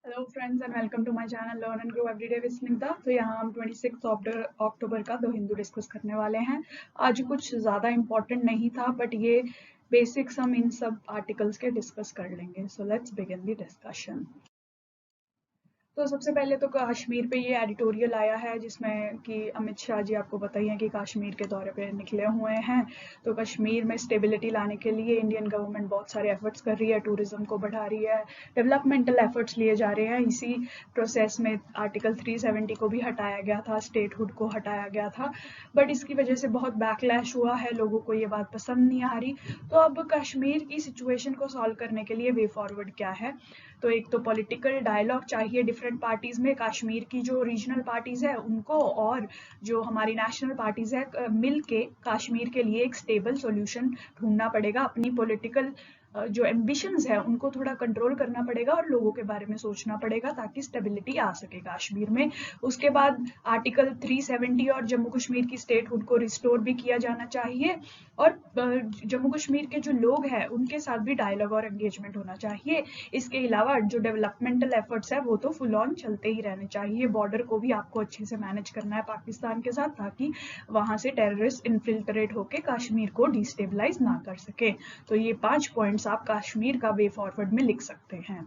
Hello friends and welcome to my channel learn and grow everyday with Snigdha. तो यहाँ हम 26 अक्टूबर का द हिंदू डिस्कस करने वाले हैं। आज कुछ ज़्यादा इम्पोर्टेंट नहीं था बट ये बेसिक्स हम इन सब आर्टिकल्स के डिस्कस कर लेंगे। So let's begin the discussion. तो सबसे पहले तो कश्मीर पे ये एडिटोरियल आया है जिसमें कि अमित शाह जी आपको पता ही है कि कश्मीर के दौरे पे निकले हुए हैं। तो कश्मीर में स्टेबिलिटी लाने के लिए इंडियन गवर्नमेंट बहुत सारे एफर्ट्स कर रही है, टूरिज्म को बढ़ा रही है, डेवलपमेंटल एफर्ट्स लिए जा रहे हैं। इसी प्रोसेस में आर्टिकल 370 को भी हटाया गया था, स्टेटहुड को हटाया गया था, बट इसकी वजह से बहुत बैकलैश हुआ है, लोगों को ये बात पसंद नहीं आ रही। तो अब कश्मीर की सिचुएशन को सॉल्व करने के लिए वे फॉरवर्ड क्या है? तो एक तो पॉलिटिकल डायलॉग चाहिए डिफरेंट पार्टीज में, कश्मीर की जो रीजनल पार्टीज है उनको और जो हमारी नेशनल पार्टीज है मिल के कश्मीर के लिए एक स्टेबल सॉल्यूशन ढूंढना पड़ेगा। अपनी पॉलिटिकल जो एम्बिशंस है उनको थोड़ा कंट्रोल करना पड़ेगा और लोगों के बारे में सोचना पड़ेगा ताकि स्टेबिलिटी आ सके कश्मीर में। उसके बाद आर्टिकल 370 और जम्मू कश्मीर की स्टेटहुड को रिस्टोर भी किया जाना चाहिए और जम्मू कश्मीर के जो लोग हैं उनके साथ भी डायलॉग और एंगेजमेंट होना चाहिए। इसके अलावा जो डेवलपमेंटल एफर्ट्स है वो तो फुल ऑन चलते ही रहने चाहिए। बॉर्डर को भी आपको अच्छे से मैनेज करना है पाकिस्तान के साथ ताकि वहां से टेररिस्ट इन्फिल्ट्रेट होकर कश्मीर को डिस्टेबलाइज ना कर सके। तो ये 5 पॉइंट्स आप कश्मीर का वे फॉरवर्ड में लिख सकते हैं।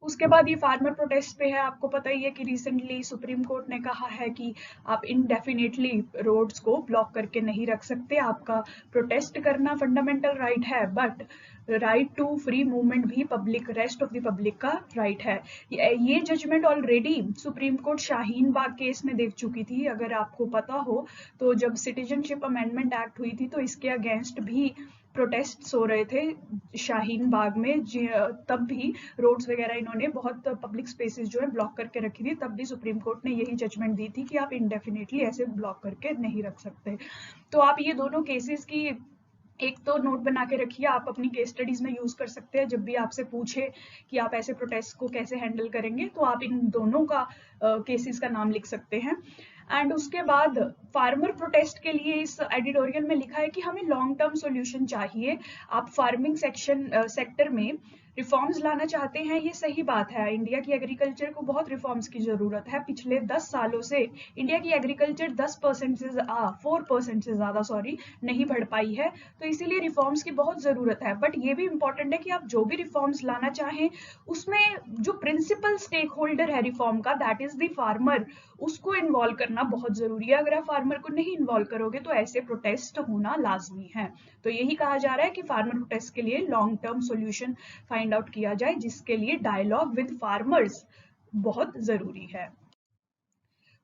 उसके बाद ये फार्मर प्रोटेस्ट पे है। आपको पता ही है कि रिसेंटली सुप्रीम कोर्ट ने कहा है कि आप इनडेफिनेटली रोड्स को ब्लॉक करके नहीं रख सकते। आपका प्रोटेस्ट करना फंडामेंटल राइट है but right to free movement भी public, rest of the public का राइट है। ये judgment already Supreme Court Shaheen Bagh case में देख चुकी थी। अगर आपको पता हो तो जब सिटीजनशिप अमेंडमेंट एक्ट हुई थी तो इसके अगेंस्ट भी प्रोटेस्ट हो रहे थे शाहीन बाग में। तब भी रोड्स वगैरह इन्होंने बहुत पब्लिक स्पेसेस जो है ब्लॉक करके रखी थी। तब भी सुप्रीम कोर्ट ने यही जजमेंट दी थी कि आप इनडेफिनेटली ऐसे ब्लॉक करके नहीं रख सकते। तो आप ये दोनों केसेस की एक तो नोट बना के रखिए, आप अपनी केस स्टडीज में यूज कर सकते हैं। जब भी आपसे पूछे कि आप ऐसे प्रोटेस्ट को कैसे हैंडल करेंगे तो आप इन दोनों का केसेस का नाम लिख सकते हैं। एंड उसके बाद फार्मर प्रोटेस्ट के लिए इस एडिटोरियल में लिखा है कि हमें लॉन्ग टर्म सॉल्यूशन चाहिए। आप फार्मिंग सेक्टर में रिफॉर्म्स लाना चाहते हैं, ये सही बात है। इंडिया की एग्रीकल्चर को बहुत रिफॉर्म्स की जरूरत है। पिछले 10 सालों से इंडिया की एग्रीकल्चर 4% से ज्यादा नहीं बढ़ पाई है। तो इसीलिए रिफॉर्म्स की बहुत जरूरत है। बट ये भी इंपॉर्टेंट है कि आप जो भी रिफॉर्म्स लाना चाहें उसमें जो प्रिंसिपल स्टेक होल्डर है रिफॉर्म का, दैट इज द फार्मर, उसको इन्वॉल्व करना बहुत जरूरी है। अगर आप फार्मर को नहीं इन्वॉल्व करोगे तो ऐसे प्रोटेस्ट होना लाजमी है। तो यही कहा जा रहा है कि फार्मर प्रोटेस्ट के लिए long term solution find out किया जाए, जिसके लिए डायलॉग विद फार्मर्स बहुत जरूरी है।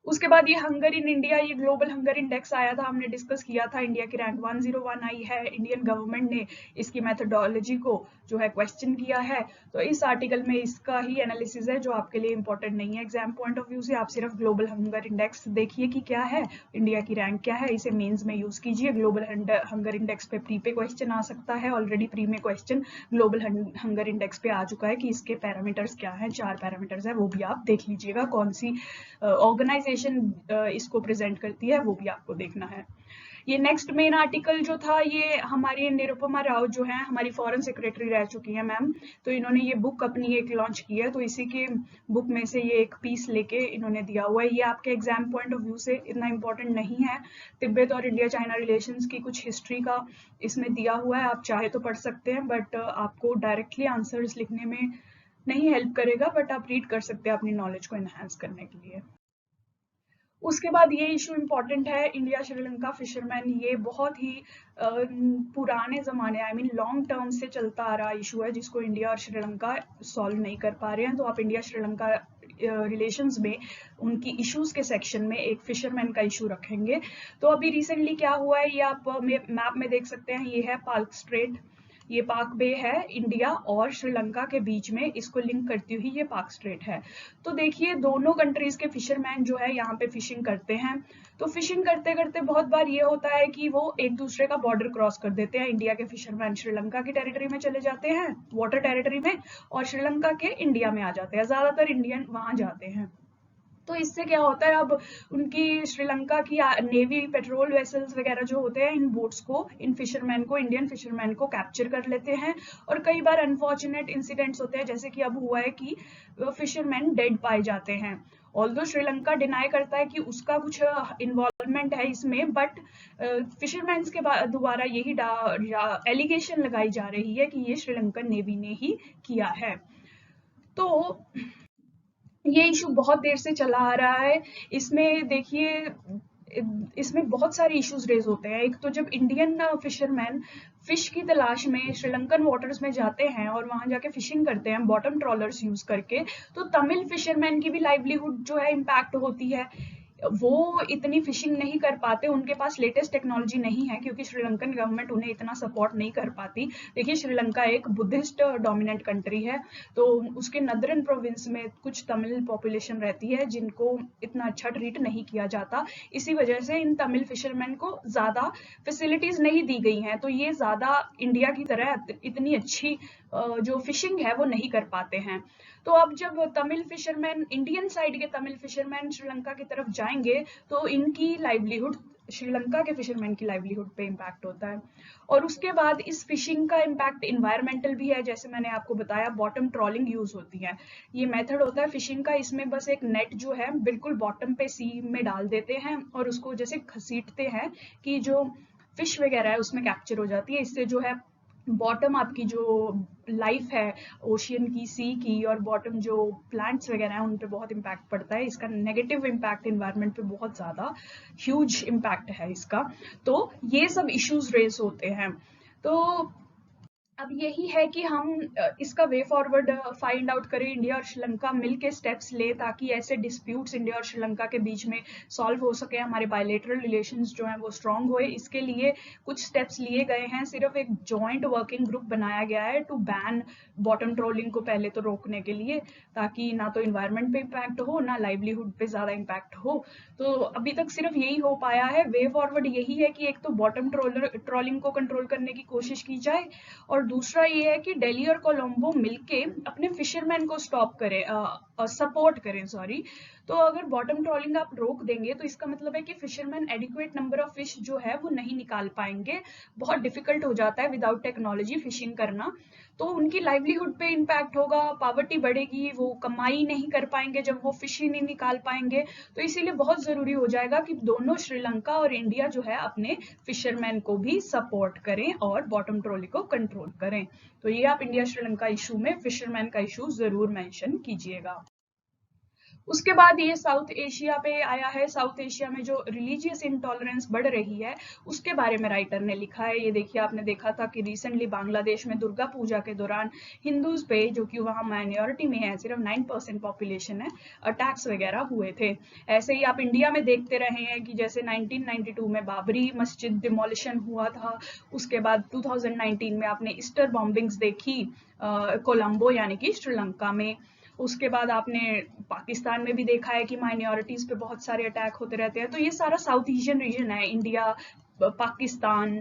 उसके बाद ये हंगर इन इंडिया, ये ग्लोबल हंगर इंडेक्स आया था, हमने डिस्कस किया था। इंडिया की रैंक 101 आई है। इंडियन गवर्नमेंट ने इसकी मेथोडोलॉजी को जो है क्वेश्चन किया है। तो इस आर्टिकल में इसका ही एनालिसिस है जो आपके लिए इंपॉर्टेंट नहीं है एग्जाम पॉइंट ऑफ व्यू से। आप सिर्फ ग्लोबल हंगर इंडेक्स देखिए कि क्या है, इंडिया की रैंक क्या है, इसे मेंस में यूज कीजिए। ग्लोबल हंगर इंडेक्स पे प्री पे क्वेश्चन आ सकता है। ऑलरेडी प्री में क्वेश्चन ग्लोबल हंगर इंडेक्स पे आ चुका है कि इसके पैरामीटर्स क्या हैं, 4 पैरामीटर्स है, वो भी आप देख लीजिएगा। कौन सी ऑर्गेनाइजेशन इसको प्रेजेंट करती है वो भी आपको देखना है। ये नेक्स्ट मेन आर्टिकल जो था, ये हमारी निरुपमा राव जो है हमारी फॉरेन सेक्रेटरी रह चुकी है मैम, तो इन्होंने ये बुक अपनी एक लॉन्च की है। तो इसी के बुक में से ये एक पीस लेके इन्होंने दिया हुआ है। ये आपके एग्जाम पॉइंट ऑफ व्यू से इतना इंपॉर्टेंट नहीं है। तिब्बत और इंडिया चाइना रिलेशंस की कुछ हिस्ट्री का इसमें दिया हुआ है, आप चाहे तो पढ़ सकते हैं बट आपको डायरेक्टली आंसर्स लिखने में नहीं हेल्प करेगा, बट आप रीड कर सकते हैं अपनी नॉलेज को एनहांस करने के लिए। उसके बाद ये इशू इम्पॉर्टेंट है, इंडिया श्रीलंका फिशरमैन। ये बहुत ही पुराने ज़माने, आई मीन लॉन्ग टर्म से चलता आ रहा इशू है जिसको इंडिया और श्रीलंका सॉल्व नहीं कर पा रहे हैं। तो आप इंडिया श्रीलंका रिलेशंस में उनकी इश्यूज के सेक्शन में एक फिशरमैन का इशू रखेंगे। तो अभी रिसेंटली क्या हुआ है ये आप मैप में देख सकते हैं। ये है पाक स्ट्रेट, ये पाक बे है इंडिया और श्रीलंका के बीच में, इसको लिंक करती हुई ये पाक स्ट्रेट है। तो देखिए दोनों कंट्रीज के फिशरमैन जो है यहाँ पे फिशिंग करते हैं। तो फिशिंग करते करते बहुत बार ये होता है कि वो एक दूसरे का बॉर्डर क्रॉस कर देते हैं। इंडिया के फिशरमैन श्रीलंका की टेरिटरी में चले जाते हैं, वाटर टेरिटरी में, और श्रीलंका के इंडिया में आ जाते हैं। ज्यादातर इंडियन वहां जाते हैं। तो इससे क्या होता है, अब उनकी श्रीलंका की नेवी पेट्रोल वेसल्स वगैरह जो होते हैं, इन बोट्स को, इन फिशरमैन को, इंडियन फिशरमैन को कैप्चर कर लेते हैं। और कई बार अनफॉर्चुनेट इंसिडेंट्स होते हैं, जैसे कि अब हुआ है कि फिशरमैन डेड पाए जाते हैं। ऑल्दो श्रीलंका डिनाई करता है कि उसका कुछ इन्वॉल्वमेंट है इसमें, बट फिशरमैन्स के द्वारा यही एलिगेशन लगाई जा रही है कि ये श्रीलंकन नेवी ने ही किया है। तो ये इशू बहुत देर से चला आ रहा है। इसमें देखिए, इसमें बहुत सारे इश्यूज रेज होते हैं। एक तो जब इंडियन फिशरमैन फिश की तलाश में श्रीलंकन वाटर्स में जाते हैं और वहां जाके फिशिंग करते हैं बॉटम ट्रॉलर्स यूज करके, तो तमिल फिशरमैन की भी लाइवलीहुड जो है इम्पैक्ट होती है। वो इतनी फिशिंग नहीं कर पाते, उनके पास लेटेस्ट टेक्नोलॉजी नहीं है, क्योंकि श्रीलंकन गवर्नमेंट उन्हें इतना सपोर्ट नहीं कर पाती। देखिए, श्रीलंका एक बुद्धिस्ट डोमिनेंट कंट्री है, तो उसके नदरन प्रोविंस में कुछ तमिल पॉपुलेशन रहती है जिनको इतना अच्छा ट्रीट नहीं किया जाता। इसी वजह से इन तमिल फिशरमैन को ज्यादा फैसिलिटीज नहीं दी गई हैं, तो ये ज्यादा इंडिया की तरह इतनी अच्छी जो फिशिंग है वो नहीं कर पाते हैं। तो अब जब तमिल फिशरमैन, इंडियन साइड के तमिल फिशरमैन श्रीलंका की तरफ जाएंगे, तो इनकी लाइवलीहुड, श्रीलंका के फिशरमैन की लाइवलीहुड पे इम्पैक्ट होता है। और उसके बाद इस फिशिंग का इम्पैक्ट इन्वायरमेंटल भी है। जैसे मैंने आपको बताया, बॉटम ट्रॉलिंग यूज होती है। ये मेथड होता है फिशिंग का, इसमें बस एक नेट जो है बिल्कुल बॉटम पे सी में डाल देते हैं और उसको जैसे घसीटते हैं कि जो फिश वगैरह है उसमें कैप्चर हो जाती है। इससे जो है बॉटम आपकी जो लाइफ है ओशियन की, सी की, और बॉटम जो प्लांट्स वगैरह हैं उन पे बहुत इम्पैक्ट पड़ता है। इसका नेगेटिव इम्पैक्ट इन्वायरमेंट पे बहुत ज़्यादा ह्यूज इम्पैक्ट है इसका। तो ये सब इश्यूज रेज होते हैं। तो अब यही है कि हम इसका वे फॉरवर्ड फाइंड आउट करें, इंडिया और श्रीलंका मिलके स्टेप्स ले, ताकि ऐसे डिस्प्यूट्स इंडिया और श्रीलंका के बीच में सॉल्व हो सके, हमारे बायलैटरल रिलेशंस जो हैं वो स्ट्रांग होए। इसके लिए कुछ स्टेप्स लिए गए हैं। सिर्फ एक जॉइंट वर्किंग ग्रुप बनाया गया है टू बैन बॉटम ट्रोलिंग को, पहले तो रोकने के लिए, ताकि ना तो इन्वायरमेंट पे इम्पैक्ट हो, ना लाइवलीहुड पे ज़्यादा इम्पैक्ट हो। तो अभी तक सिर्फ यही हो पाया है। वे फॉरवर्ड यही है कि एक तो बॉटम ट्रोलिंग को कंट्रोल करने की कोशिश की जाए, और दूसरा ये है कि दिल्ली और कोलंबो मिलके अपने फिशरमैन को स्टॉप करें, सपोर्ट करें, सॉरी। तो अगर बॉटम ट्रॉलिंग आप रोक देंगे, तो इसका मतलब है कि fisherman adequate number of fish जो है वो नहीं निकाल पाएंगे। बहुत डिफिकल्ट हो जाता है विदाउट टेक्नोलॉजी फिशिंग करना। तो उनकी लाइवलीहुड पे इम्पैक्ट होगा, पावर्टी बढ़ेगी, वो कमाई नहीं कर पाएंगे जब वो फिश ही नहीं निकाल पाएंगे। तो इसीलिए बहुत जरूरी हो जाएगा कि दोनों श्रीलंका और इंडिया जो है अपने फिशरमैन को भी सपोर्ट करें और बॉटम ट्रॉलिंग को कंट्रोल करें। तो ये आप इंडिया श्रीलंका इशू में फिशरमैन का इशू जरूर मेंशन कीजिएगा। उसके बाद ये साउथ एशिया पे आया है। साउथ एशिया में जो रिलीजियस इंटॉलरेंस बढ़ रही है उसके बारे में राइटर ने लिखा है। ये देखिए, आपने देखा था कि रिसेंटली बांग्लादेश में दुर्गा पूजा के दौरान हिंदूज पे, जो कि वहाँ माइनॉरिटी में है, सिर्फ 9% पॉपुलेशन है, अटैक्स वगैरह हुए थे। ऐसे ही आप इंडिया में देखते रहे हैं कि जैसे 1992 में बाबरी मस्जिद डिमोलिशन हुआ था, उसके बाद 2019 में आपने ईस्टर बॉम्बिंग्स देखी कोलंबो यानी कि श्रीलंका में। उसके बाद आपने पाकिस्तान में भी देखा है कि माइनॉरिटीज पे बहुत सारे अटैक होते रहते हैं। तो ये सारा साउथ एशियन रीजन है, इंडिया, पाकिस्तान,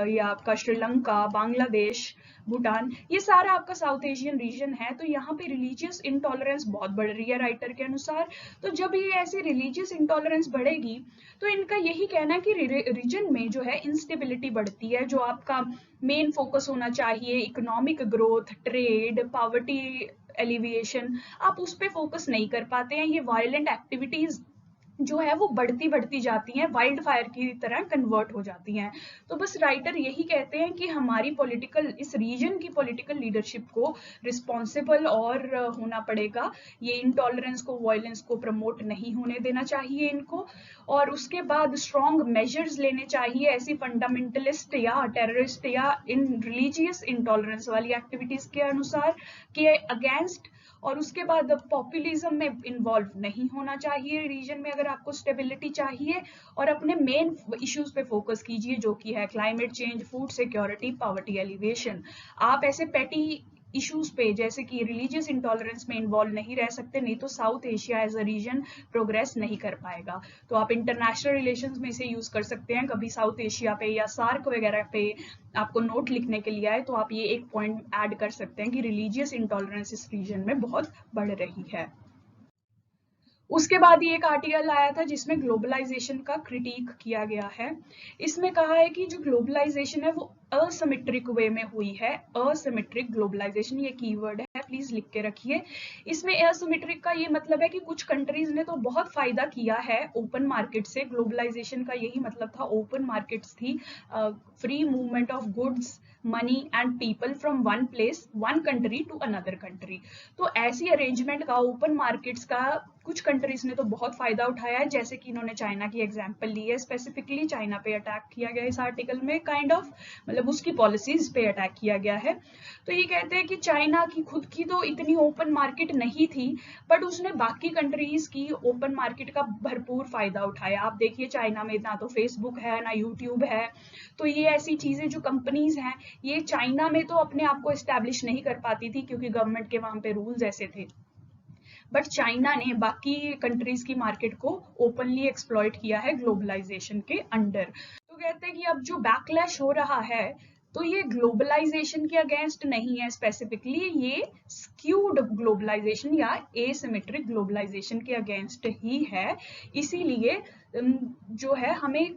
या आपका श्रीलंका, बांग्लादेश, भूटान, ये सारा आपका साउथ एशियन रीजन है। तो यहाँ पे रिलीजियस इंटॉलरेंस बहुत बढ़ रही है राइटर के अनुसार। तो जब ये ऐसी रिलीजियस इंटॉलरेंस बढ़ेगी, तो इनका यही कहना है कि रीजन में जो है इंस्टेबिलिटी बढ़ती है। जो आपका मेन फोकस होना चाहिए, economic growth, trade, poverty alleviation, आप उस पर फोकस नहीं कर पाते हैं। ये वायलेंट एक्टिविटीज जो है वो बढ़ती बढ़ती जाती हैं, वाइल्ड फायर की तरह कन्वर्ट हो जाती हैं। तो बस राइटर यही कहते हैं कि हमारी पॉलिटिकल, इस रीजन की पॉलिटिकल लीडरशिप को रिस्पॉन्सिबल और होना पड़ेगा। ये इंटॉलरेंस को, वायलेंस को प्रमोट नहीं होने देना चाहिए इनको। और उसके बाद स्ट्रॉन्ग मेजर्स लेने चाहिए ऐसी फंडामेंटलिस्ट या टेररिस्ट या इन रिलीजियस इंटॉलरेंस वाली एक्टिविटीज के अनुसार, के अगेंस्ट। और उसके बाद पॉपुलिज्म में इन्वॉल्व नहीं होना चाहिए रीजन में अगर आपको स्टेबिलिटी चाहिए। और अपने मेन इश्यूज पे फोकस कीजिए, जो कि है climate change, food security, poverty alleviation. आप ऐसे पेटी इश्यूज पे जैसे कि रिलीजियस इंटॉलरेंस में इन्वॉल्व नहीं रह सकते, नहीं तो South Asia as a region progress नहीं कर पाएगा। तो आप इंटरनेशनल रिलेशंस में इसे यूज कर सकते हैं। कभी साउथ एशिया पे या सार्क वगैरह पे आपको नोट लिखने के लिए आए, तो आप ये एक पॉइंट ऐड कर सकते हैं कि रिलीजियस इंटॉलरेंस इस रीजन में बहुत बढ़ रही है। उसके बाद ही एक आर्टिकल आया था जिसमें ग्लोबलाइजेशन का क्रिटिक किया गया है। इसमें कहा है कि जो ग्लोबलाइजेशन है वो असिमेट्रिक वे में हुई है। असिमेट्रिक ग्लोबलाइजेशन ये कीवर्ड है, प्लीज लिख के रखिए। इसमें असिमेट्रिक का ये मतलब है कि कुछ कंट्रीज ने तो बहुत फायदा किया है ओपन मार्केट से। ग्लोबलाइजेशन का यही मतलब था, ओपन मार्केट्स थी, free movement of goods, money and people from one place, one country to another country. तो ऐसी अरेंजमेंट का, ओपन मार्केट्स का कुछ कंट्रीज ने तो बहुत फायदा उठाया है, जैसे कि इन्होंने चाइना की एग्जांपल ली है। स्पेसिफिकली चाइना पे अटैक किया गया इस आर्टिकल में, काइंड ऑफ मतलब उसकी पॉलिसीज पे अटैक किया गया है। तो ये कहते हैं कि चाइना की खुद की तो इतनी ओपन मार्केट नहीं थी, बट उसने बाकी कंट्रीज की ओपन मार्केट का भरपूर फायदा उठाया। आप देखिए चाइना में ना तो फेसबुक है ना यूट्यूब है, तो ये ऐसी चीजें जो कंपनीज हैं, ये चाइना में तो अपने आप को एस्टेब्लिश नहीं कर पाती थी क्योंकि गवर्नमेंट के वहां पे रूल्स ऐसे थे, बट चाइना ने बाकी कंट्रीज की मार्केट को ओपनली एक्सप्लॉइट किया है ग्लोबलाइजेशन के अंडर। तो कहते हैं कि अब जो बैकलैश हो रहा है, तो ये ग्लोबलाइजेशन के अगेंस्ट नहीं है स्पेसिफिकली, ये स्क्यूड ग्लोबलाइजेशन या एसिमेट्रिक ग्लोबलाइजेशन के अगेंस्ट ही है। इसीलिए जो है हमें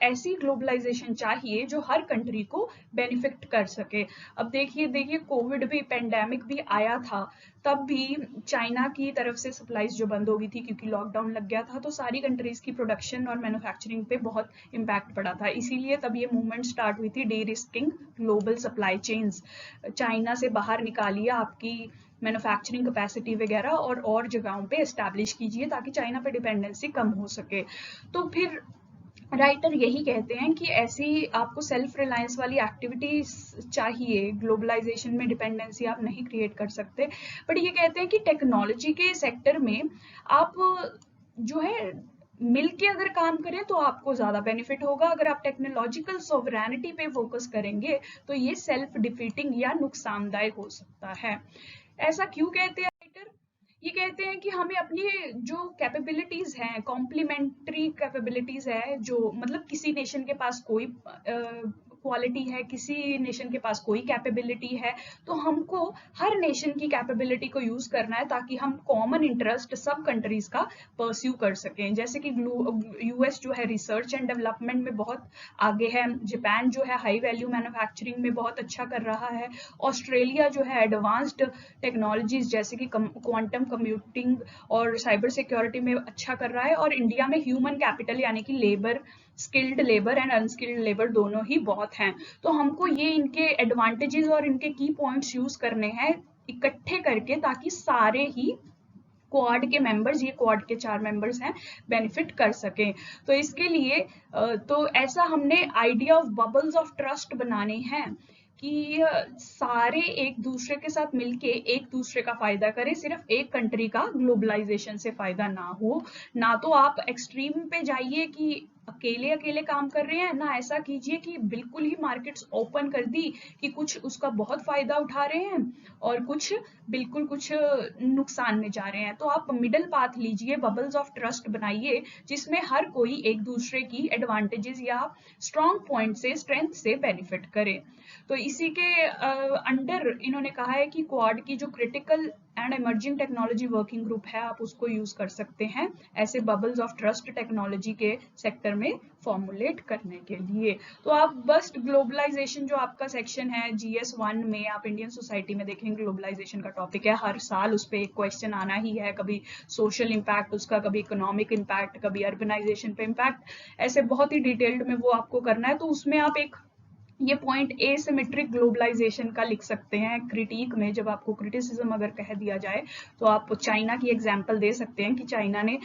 ऐसी ग्लोबलाइजेशन चाहिए जो हर कंट्री को बेनिफिट कर सके। अब देखिए कोविड भी, पेंडेमिक भी आया था, तब भी चाइना की तरफ से सप्लाईज जो बंद हो गई थी क्योंकि लॉकडाउन लग गया था, तो सारी कंट्रीज की प्रोडक्शन और मैन्युफैक्चरिंग पे बहुत इम्पैक्ट पड़ा था। इसीलिए तब ये मूवमेंट स्टार्ट हुई थी, D risking global supply chains. China से बाहर निकालिए आपकी मैन्युफैक्चरिंग कैपेसिटी वगैरह और जगहों पे एस्टैब्लिश कीजिए ताकि चाइना पे डिपेंडेंसी कम हो सके। तो फिर राइटर यही कहते हैं कि ऐसी आपको सेल्फ रिलायंस वाली एक्टिविटीज चाहिए, ग्लोबलाइजेशन में डिपेंडेंसी आप नहीं क्रिएट कर सकते। बट ये कहते हैं कि टेक्नोलॉजी के सेक्टर में आप जो है मिल के अगर काम करें तो आपको ज्यादा बेनिफिट होगा। अगर आप टेक्नोलॉजिकल सोवरेनिटी पे फोकस करेंगे तो ये सेल्फ डिफीटिंग या नुकसानदायक हो सकता है। ऐसा क्यों कहते हैं राइटर? ये कहते हैं कि हमें अपनी जो कैपेबिलिटीज हैं, कॉम्प्लीमेंट्री कैपेबिलिटीज है, जो मतलब किसी नेशन के पास कोई क्वालिटी है, किसी नेशन के पास कोई कैपेबिलिटी है, तो हमको हर नेशन की कैपेबिलिटी को यूज करना है ताकि हम कॉमन इंटरेस्ट सब कंट्रीज का परस्यू कर सकें। जैसे कि यूएस जो है रिसर्च एंड डेवलपमेंट में बहुत आगे है, जापान जो है हाई वैल्यू मैन्युफैक्चरिंग में बहुत अच्छा कर रहा है, ऑस्ट्रेलिया जो है एडवांस्ड टेक्नोलॉजीज जैसे कि क्वांटम कंप्यूटिंग और साइबर सिक्योरिटी में अच्छा कर रहा है, और इंडिया में ह्यूमन कैपिटल यानी कि labour, skilled labour and unskilled labour दोनों ही बहुत हैं। तो हमको ये इनके एडवांटेजेस और इनके की पॉइंट्स यूज करने हैं इकट्ठे करके, ताकि सारे ही क्वाड के मेंबर्स, ये क्वाड के 4 मेंबर्स हैं, बेनिफिट कर सकें। तो इसके लिए तो ऐसा हमने idea of bubbles of trust बनाने हैं कि सारे एक दूसरे के साथ मिलके एक दूसरे का फायदा करें, सिर्फ एक कंट्री का ग्लोबलाइजेशन से फायदा ना हो। ना तो आप एक्सट्रीम पे जाइए कि अकेले अकेले काम कर रहे हैं, ना ऐसा कीजिए कि बिल्कुल ही मार्केट्स ओपन कर दी कि कुछ उसका बहुत फायदा उठा रहे हैं और कुछ बिल्कुल कुछ नुकसान में जा रहे हैं। तो आप मिडल पाथ लीजिए, बबल्स ऑफ ट्रस्ट बनाइए जिसमें हर कोई एक दूसरे की एडवांटेजेस या स्ट्रॉन्ग पॉइंट से, स्ट्रेंथ से बेनिफिट करे। तो इसी के अंडर इन्होंने कहा है कि क्वाड की जो critical and emerging technology working group है, आप उसको यूज कर सकते हैं ऐसे बबल्स ऑफ ट्रस्ट टेक्नोलॉजी के सेक्टर में फॉर्मुलेट करने के लिए। तो आप बस ग्लोबलाइजेशन जो आपका सेक्शन है GS1 में, आप इंडियन सोसाइटी में देखेंगे ग्लोबलाइजेशन का टॉपिक है, हर साल उस पर एक क्वेश्चन आना ही है, कभी सोशल इम्पैक्ट उसका, कभी इकोनॉमिक इम्पैक्ट, कभी अर्बनाइजेशन पे इम्पैक्ट, ऐसे बहुत ही डिटेल्ड में वो आपको करना है। तो उसमें आप एक ये पॉइंट एसिमेट्रिक ग्लोबलाइजेशन का लिख सकते हैं क्रिटिक में। जब आपको क्रिटिसिज्म अगर कह दिया जाए तो आप चाइना की एग्जांपल दे सकते हैं कि चाइना ने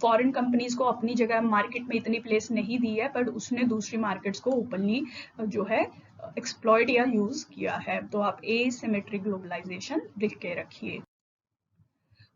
फॉरेन कंपनीज को अपनी जगह मार्केट में इतनी प्लेस नहीं दी है, बट उसने दूसरी मार्केट्स को ओपनली जो है एक्सप्लॉइट या यूज किया है। तो आप एसिमेट्रिक ग्लोबलाइजेशन लिख के रखिए।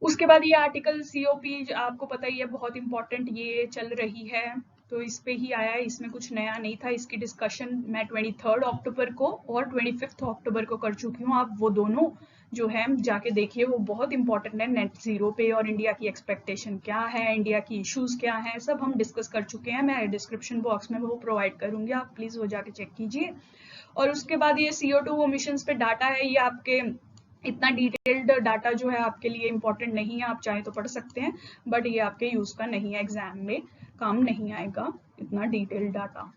उसके बाद ये आर्टिकल COP आपको पता ही है, बहुत इंपॉर्टेंट ये चल रही है, तो इस पे ही आया है, इसमें कुछ नया नहीं था। इसकी डिस्कशन मैं 23 अक्टूबर को और 25 अक्टूबर को कर चुकी हूँ। आप वो दोनों जो है जाके देखिए, वो बहुत इंपॉर्टेंट है नेट जीरो पे, और इंडिया की एक्सपेक्टेशन क्या है, इंडिया की इश्यूज क्या है, सब हम डिस्कस कर चुके हैं। मैं डिस्क्रिप्शन बॉक्स में वो प्रोवाइड करूंगी, आप प्लीज वो जाके चेक कीजिए। और उसके बाद ये CO2 एमिशंस पे डाटा है, ये आपके इतना डिटेल्ड डाटा जो है आपके लिए इम्पोर्टेंट नहीं है, आप चाहे तो पढ़ सकते हैं, बट ये आपके यूज का नहीं है, एग्जाम में काम नहीं आएगा इतना डिटेल्ड डाटा।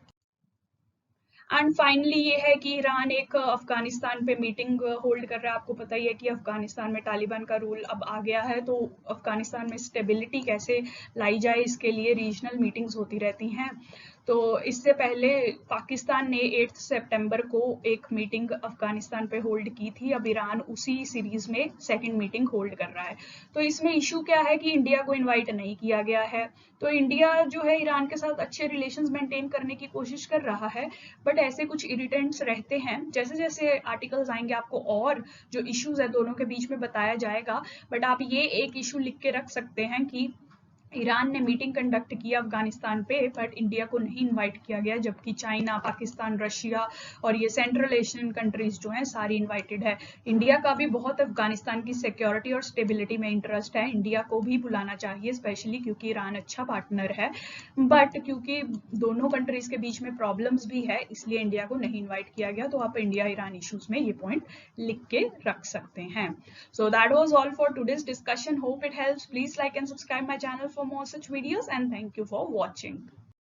एंड फाइनली ये है कि ईरान एक अफगानिस्तान पे मीटिंग होल्ड कर रहा है। आपको पता ही है कि अफगानिस्तान में तालिबान का रूल अब आ गया है, तो अफगानिस्तान में स्टेबिलिटी कैसे लाई जाए इसके लिए रीजनल मीटिंग्स होती रहती हैं। तो इससे पहले पाकिस्तान ने 8 सितंबर को एक मीटिंग अफगानिस्तान पे होल्ड की थी। अब ईरान उसी सीरीज में सेकंड मीटिंग होल्ड कर रहा है। तो इसमें इशू क्या है कि इंडिया को इनवाइट नहीं किया गया है। तो इंडिया जो है ईरान के साथ अच्छे रिलेशंस मेंटेन करने की कोशिश कर रहा है, बट ऐसे कुछ इरिटेंट्स रहते हैं। जैसे जैसे आर्टिकल्स आएंगे आपको और जो इश्यूज है दोनों के बीच में बताया जाएगा, बट आप ये एक इशू लिख के रख सकते हैं कि ईरान ने मीटिंग कंडक्ट किया अफगानिस्तान पे, बट इंडिया को नहीं इनवाइट किया गया, जबकि चाइना, पाकिस्तान, रशिया और ये सेंट्रल एशियन कंट्रीज जो हैं सारी इनवाइटेड है। इंडिया का भी बहुत अफगानिस्तान की सिक्योरिटी और स्टेबिलिटी में इंटरेस्ट है, इंडिया को भी बुलाना चाहिए, स्पेशली क्योंकि ईरान अच्छा पार्टनर है। बट क्योंकि दोनों कंट्रीज के बीच में प्रॉब्लम्स भी है, इसलिए इंडिया को नहीं इन्वाइट किया गया। तो आप इंडिया ईरान इश्यूज में ये पॉइंट लिख के रख सकते हैं। So that was all for today's discussion. Hope it helps. Please like and subscribe my channel for more such videos, and thank you for watching.